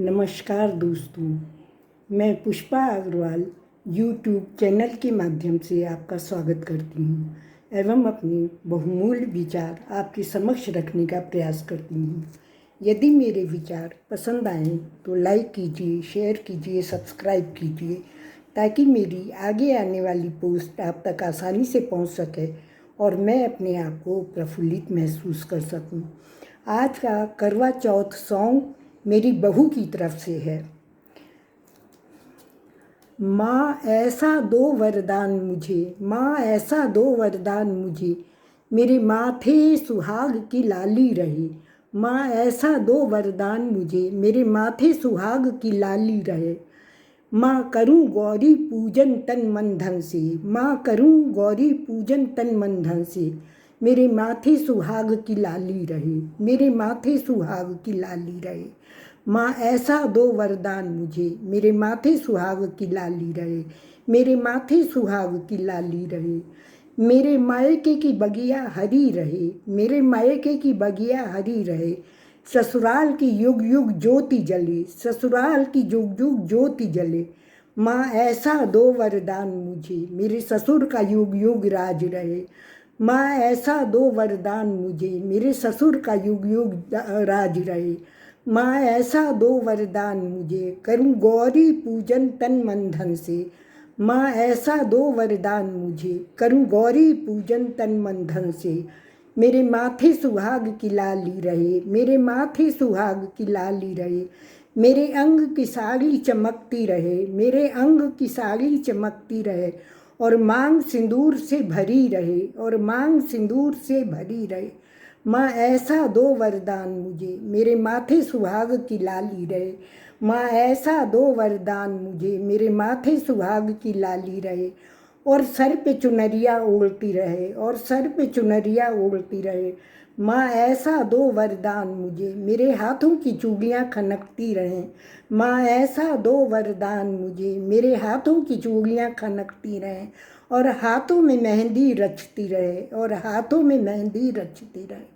नमस्कार दोस्तों, मैं पुष्पा अग्रवाल यूट्यूब चैनल के माध्यम से आपका स्वागत करती हूँ एवं अपने बहुमूल्य विचार आपके समक्ष रखने का प्रयास करती हूँ। यदि मेरे विचार पसंद आएँ तो लाइक कीजिए, शेयर कीजिए, सब्सक्राइब कीजिए ताकि मेरी आगे आने वाली पोस्ट आप तक आसानी से पहुँच सके और मैं अपने आप को प्रफुल्लित महसूस कर सकूँ। आज का करवा चौथ सॉन्ग मेरी बहू की तरफ से है। माँ ऐसा दो वरदान मुझे, माँ ऐसा दो वरदान मुझे, मेरे माथे सुहाग की लाली रहे। माँ ऐसा दो वरदान मुझे, मेरे माथे सुहाग की लाली रहे। माँ करूँ गौरी पूजन तन मन धन से, माँ करूँ गौरी पूजन तन मन धन से, मेरे माथे सुहाग की लाली रहे, मेरे माथे सुहाग की लाली रहे। माँ ऐसा दो वरदान मुझे, मेरे माथे सुहाग की लाली रहे, मेरे माथे सुहाग की लाली रहे। मेरे मायके की बगिया हरी रहे, मेरे मायके की बगिया हरी रहे। ससुराल की युग युग ज्योति जले, ससुराल की युग युग ज्योति जले। माँ ऐसा दो वरदान मुझे, मेरे ससुर का युग युग राज रहे। माँ ऐसा दो वरदान मुझे, मेरे ससुर का युग युग राज रहे। माँ ऐसा दो वरदान मुझे, करूँ गौरी पूजन तन मन धन से। माँ ऐसा दो वरदान मुझे, करूँ गौरी पूजन तन मन धन से। मेरे माथे सुहाग की लाली रहे, मेरे माथे सुहाग की लाली रहे। मेरे अंग की साड़ी चमकती रहे, मेरे अंग की साड़ी चमकती रहे। और मांग सिंदूर से भरी रहे, और मांग सिंदूर से भरी रहे। माँ ऐसा दो वरदान मुझे, मेरे माथे सुहाग की लाली रहे। माँ ऐसा दो वरदान मुझे, मेरे माथे सुहाग की लाली रहे। और सर पे चुनरिया ओढ़ती रहे, और सर पे चुनरिया ओढ़ती रहे। माँ ऐसा दो वरदान मुझे, मेरे हाथों की चूड़ियाँ खनकती रहें। माँ ऐसा दो वरदान मुझे, मेरे हाथों की चूड़ियाँ खनकती रहें। और हाथों में मेहंदी रचती रहे, और हाथों में मेहंदी रचती रहे।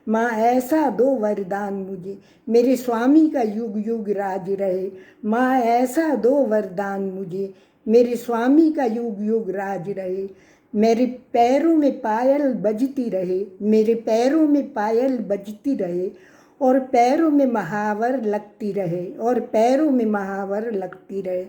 माँ ऐसा दो वरदान मुझे, मेरे स्वामी का युग युग राज रहे। माँ ऐसा दो वरदान मुझे, मेरे स्वामी का युग युग राज रहे। मेरे पैरों में पायल बजती रहे, मेरे पैरों में पायल बजती रहे। और पैरों में महावर लगती रहे, और पैरों में महावर लगती रहे।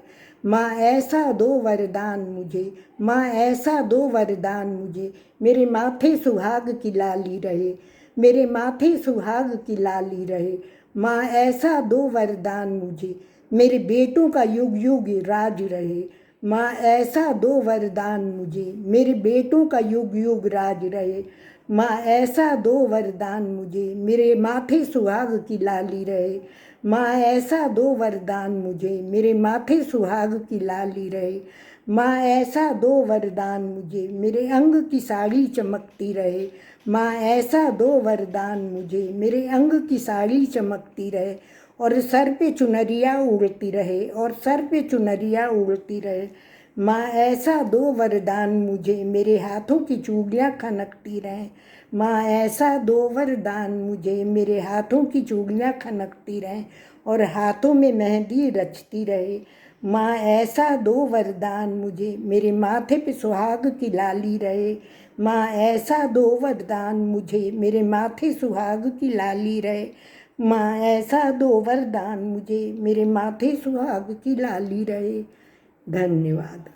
माँ ऐसा दो वरदान मुझे, माँ ऐसा दो वरदान मुझे, मेरे माथे सुहाग की लाली रहे, मेरे माथे सुहाग की लाली रहे। माँ ऐसा दो वरदान मुझे, मेरे बेटों का युग युग राज रहे। माँ ऐसा दो वरदान मुझे, मेरे बेटों का युग युग राज रहे। माँ ऐसा दो वरदान मुझे, मेरे माथे सुहाग की लाली रहे। माँ ऐसा दो वरदान मुझे, मेरे माथे सुहाग की लाली रहे। माँ ऐसा दो वरदान मुझे, मेरे अंग की साड़ी चमकती रहे। माँ ऐसा दो वरदान मुझे, मेरे अंग की साड़ी चमकती रहे। और सर पे चुनरिया उड़ती रहे, और सर पे चुनरिया उड़ती रहे। माँ ऐसा दो वरदान मुझे, मेरे हाथों की चूड़ियाँ खनकती रहें। माँ ऐसा दो वरदान मुझे, मेरे हाथों की चूड़ियाँ खनकती रहें। और हाथों में मेहंदी रचती रहे। माँ ऐसा दो वरदान मुझे, मेरे माथे पे सुहाग की लाली रहे। माँ ऐसा दो वरदान मुझे, मेरे माथे सुहाग की लाली रहे। माँ ऐसा दो वरदान मुझे, मेरे माथे सुहाग की लाली रहे। धन्यवाद।